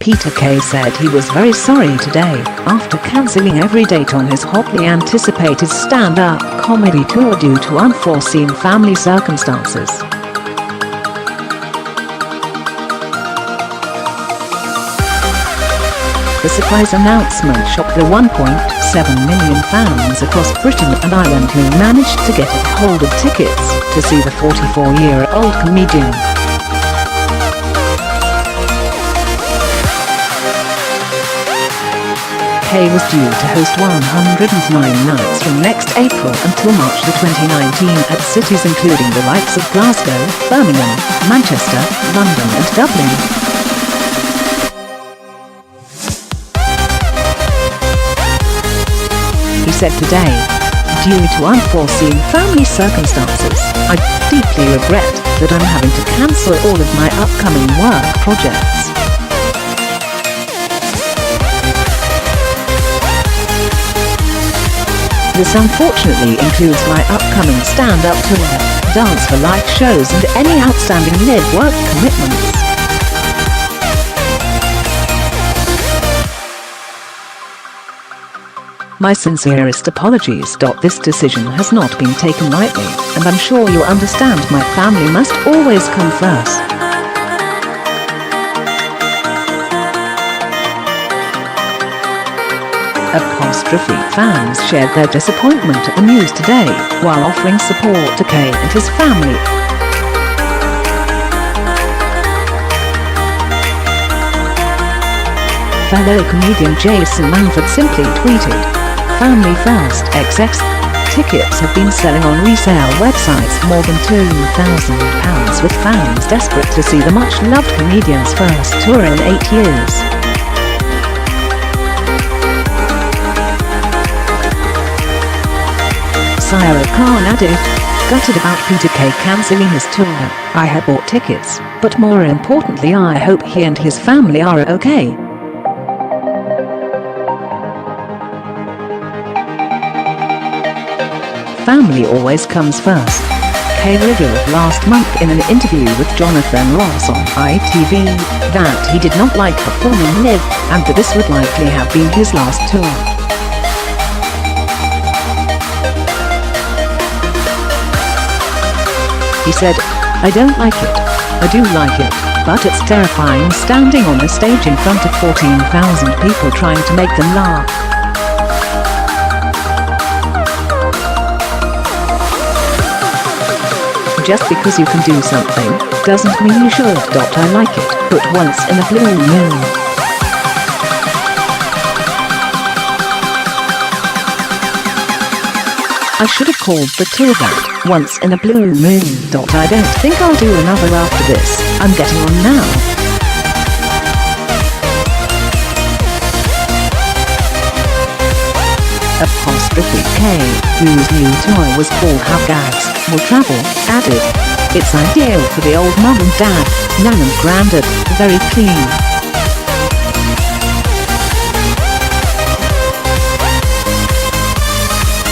Peter Kay said he was very sorry today after cancelling every date on his hotly anticipated stand-up comedy tour due to unforeseen family circumstances. The surprise announcement shocked the 1.7 million fans across Britain and Ireland who managed to get a hold of tickets to see the 44-year-old comedian. Kay was due to host 109 nights from next April until March 2019 at cities including the likes of Glasgow, Birmingham, Manchester, London and Dublin. He said today, "Due to unforeseen family circumstances, I deeply regret that I'm having to cancel all of my upcoming work projects. This unfortunately includes my upcoming stand-up tour, Dance for Life shows and any outstanding live work commitments." "My sincerest apologies. This decision has not been taken lightly, and I'm sure you understand my family must always come first. Fans shared their disappointment at the news today, while offering support to Kay and his family. Fellow comedian Jason Manford simply tweeted, "Family first XX. Tickets have been selling on resale websites for more than £2,000 with fans desperate to see the much-loved comedian's first tour in 8 years. Sarah Khan added, "Gutted about Peter Kay cancelling his tour. I had bought tickets, but more importantly I hope he and his family are okay." Family always comes first. Kay revealed last month in an interview with Jonathan Ross on ITV that he did not like performing live and that this would likely have been his last tour. He said, "I don't like it. I do like it, but it's terrifying standing on a stage in front of 14,000 people trying to make them laugh." Just because you can do something doesn't mean you should. I like it, but once in a blue moon. I should have called the tour that, once in a blue moon. I don't think I'll do another after this. I'm getting on now. K, whose new tour was called How Gags Will Travel, added, "It's ideal for the old mum and dad, nan and grandad, very clean.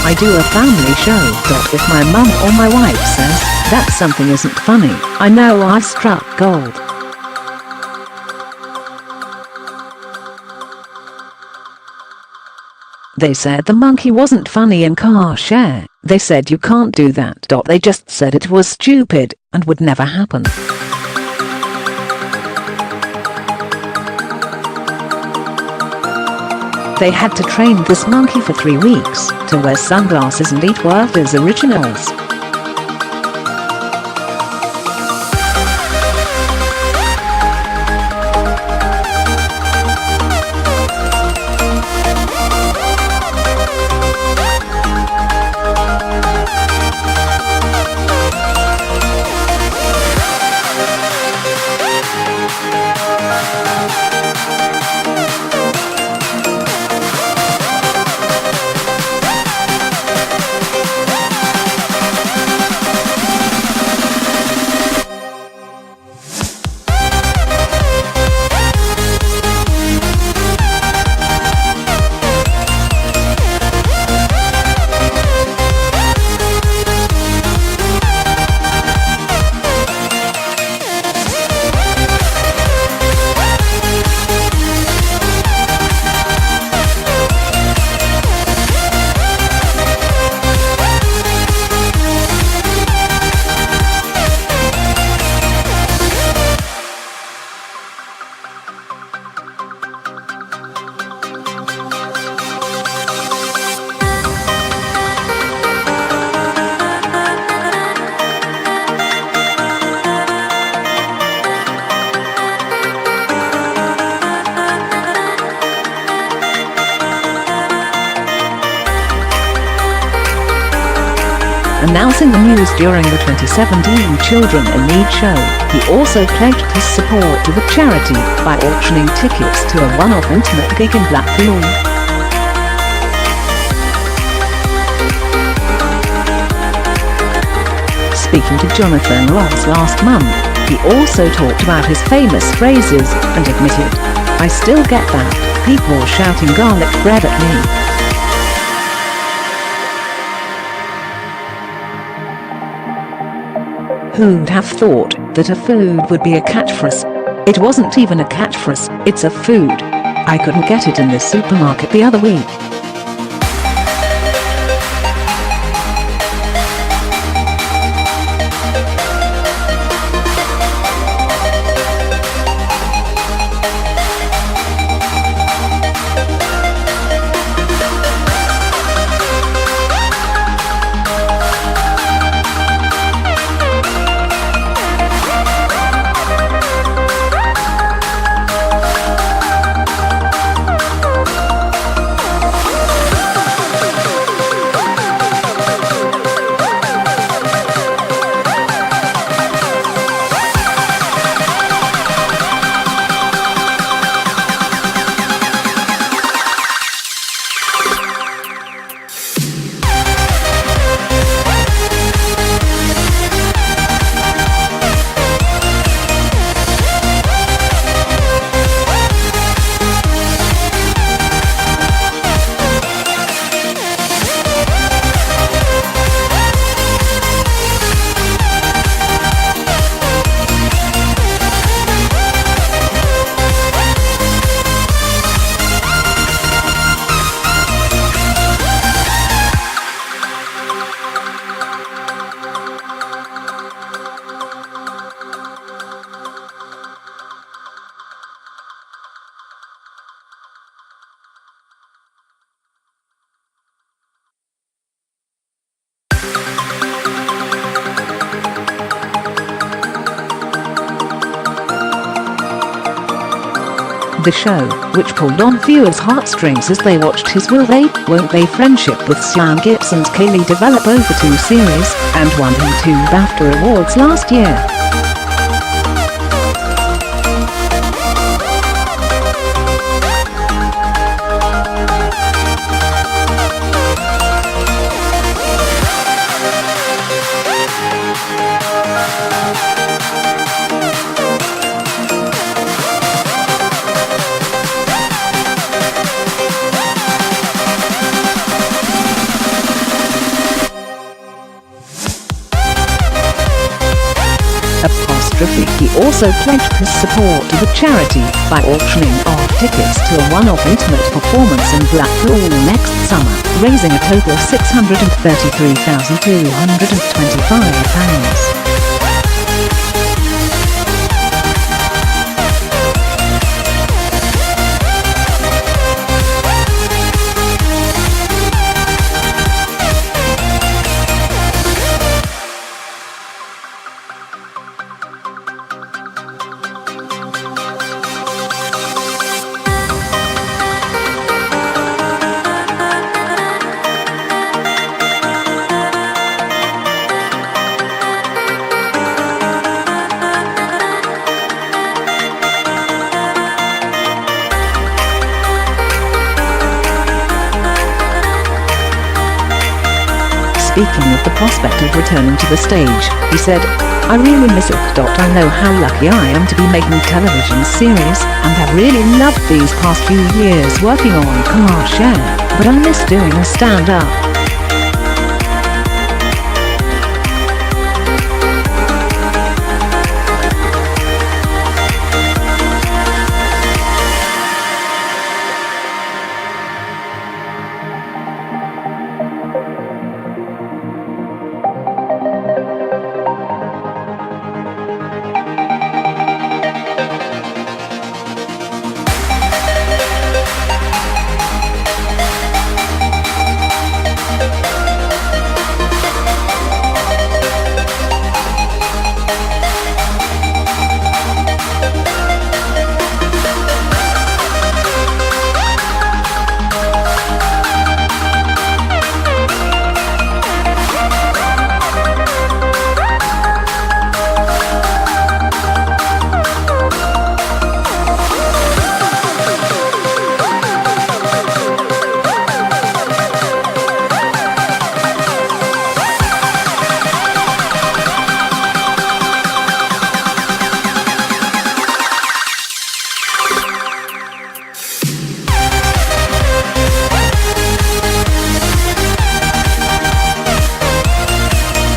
I do a family show. If my mum or my wife says that something isn't funny, I know I've struck gold." They said the monkey wasn't funny in car share. They said you can't do that. They just said it was stupid and would never happen. They had to train this monkey for 3 weeks to wear sunglasses and eat Werther's Originals. announcing the news during the 2017 Children in Need show. He also pledged his support to the charity by auctioning tickets to a one-off intimate gig in Blackpool. Speaking to Jonathan Ross last month, he also talked about his famous phrases and admitted, "I still get that, people shouting garlic bread at me." Who'd have thought that a food would be a catchphrase? It wasn't even a catchphrase, it's a food. I couldn't get it in the supermarket the other week. The show, which pulled on viewers' heartstrings as they watched his Will They, Won't They friendship with Sian Gibson's Kaylee develop over 2 series, and won him 2 BAFTA awards last year. He also pledged his support to the charity by auctioning off tickets to a one-off intimate performance in Blackpool next summer, raising a total of £633,225. Speaking of the prospect of returning to the stage, he said, "I really miss it. I know how lucky I am to be making television series, and have really loved these past few years working on Car Share, but I miss doing stand-up."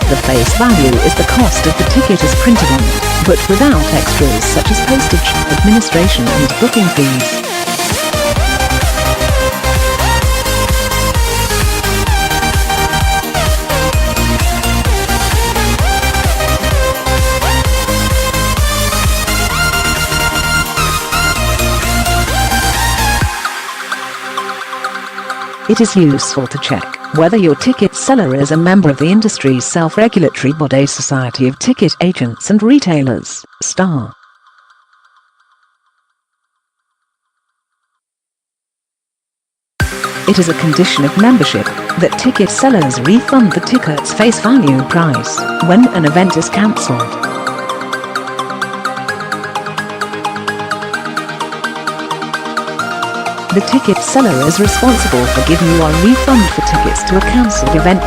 The face value is the cost of the ticket as printed on it, but without extras such as postage, administration and booking fees. It is useful to check whether your ticket seller is a member of the industry's self-regulatory body Society of Ticket Agents and Retailers, STAR. It is a condition of membership that ticket sellers refund the ticket's face value price when an event is cancelled. The ticket seller is responsible for giving you a refund for tickets to a cancelled event.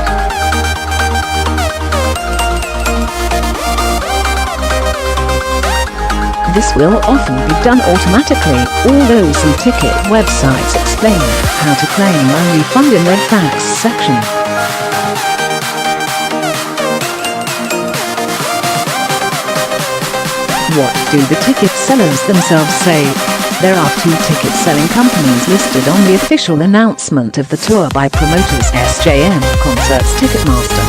This will often be done automatically, although some ticket websites explain how to claim a refund in their facts section. What do the ticket sellers themselves say? There are 2 ticket selling companies listed on the official announcement of the tour by promoters SJM Concerts Ticketmaster.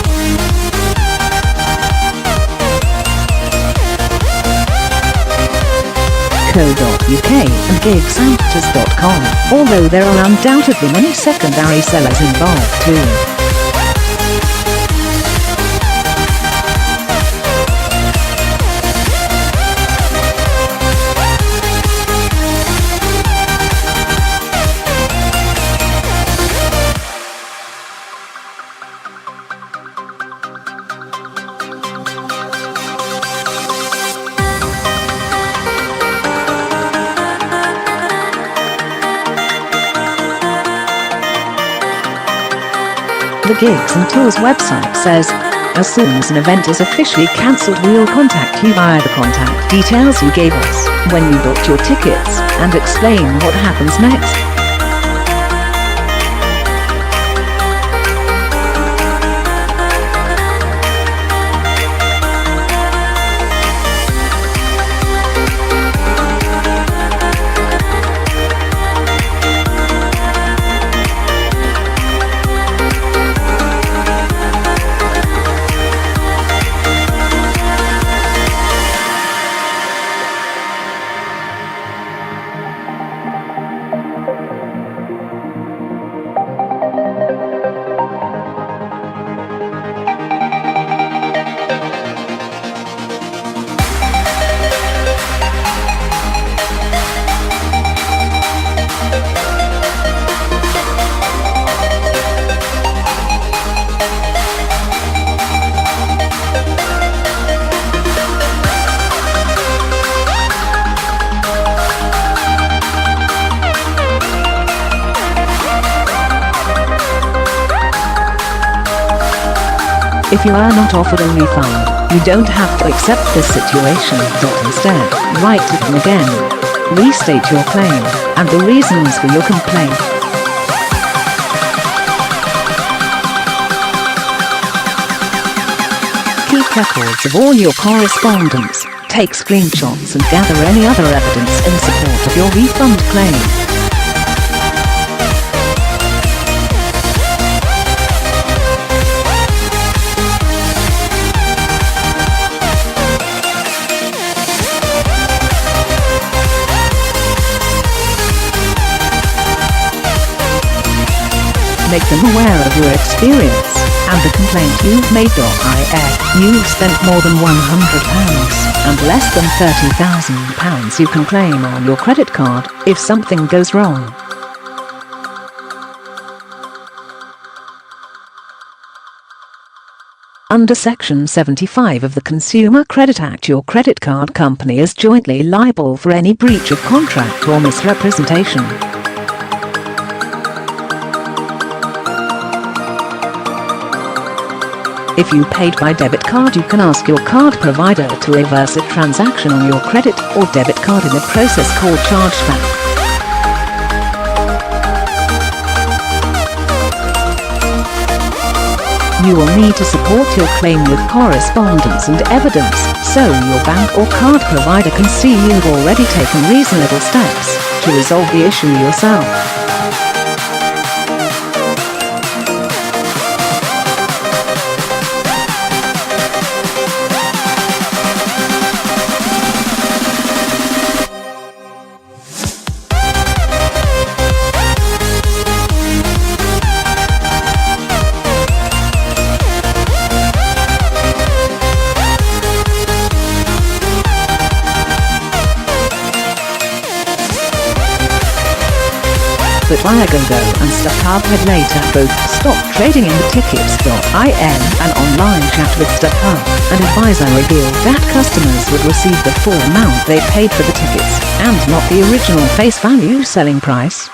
Co.uk and Gigsanctors.com, although there are undoubtedly many secondary sellers involved too. The Gigs and Tours website says, as soon as an event is officially cancelled, we'll contact you via the contact details you gave us when you booked your tickets and explain what happens next. If you are not offered a refund, you don't have to accept this situation, but instead, write to them again. Restate your claim, and the reasons for your complaint. Keep records of all your correspondence, take screenshots and gather any other evidence in support of your refund claim. Make them aware of your experience and the complaint you've made. If you've spent more than £100 and less than £30,000 you can claim on your credit card if something goes wrong. Under Section 75 of the Consumer Credit Act, your credit card company is jointly liable for any breach of contract or misrepresentation. If you paid by debit card, you can ask your card provider to reverse a transaction on your credit or debit card in a process called chargeback. You will need to support your claim with correspondence and evidence, so your bank or card provider can see you've already taken reasonable steps to resolve the issue yourself. But Viagogo and StubHub had later both stopped trading in the Tickets.in and online chat with StubHub. An advisor revealed that customers would receive the full amount they paid for the tickets, and not the original face value selling price.